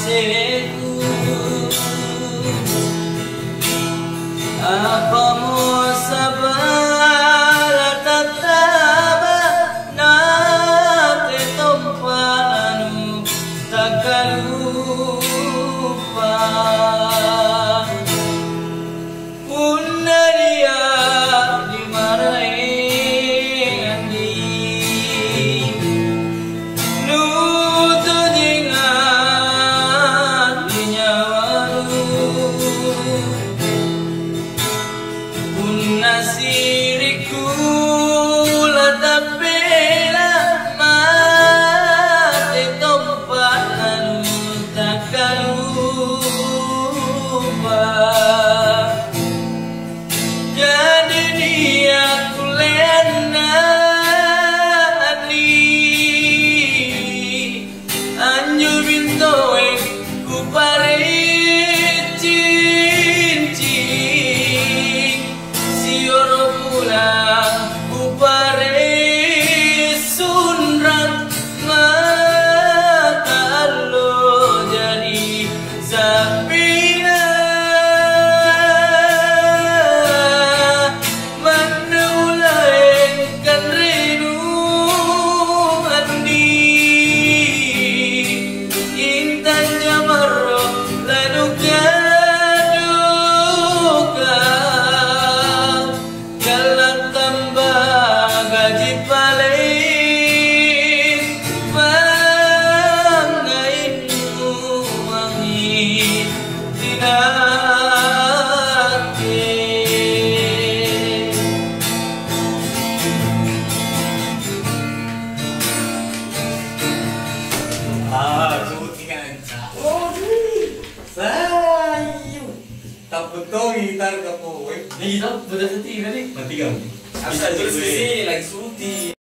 siri'kku. Apa mau SYABHAN latatappela nate tompanu takkan lupa. Punna dia dimarahin Andi, nutut ingat di nyawamu. Punna siri'kku latappela mate tompanu takkan lupa. Jadi dia kulena ni anjur bintoe ku pare cincin sioro pulang ku pare sunrat mata lo jadi sapina. Tak betul gitar ke po. Di dalam betul seti kan ni? Mati kan? Bisa tulis di sini lagi suti.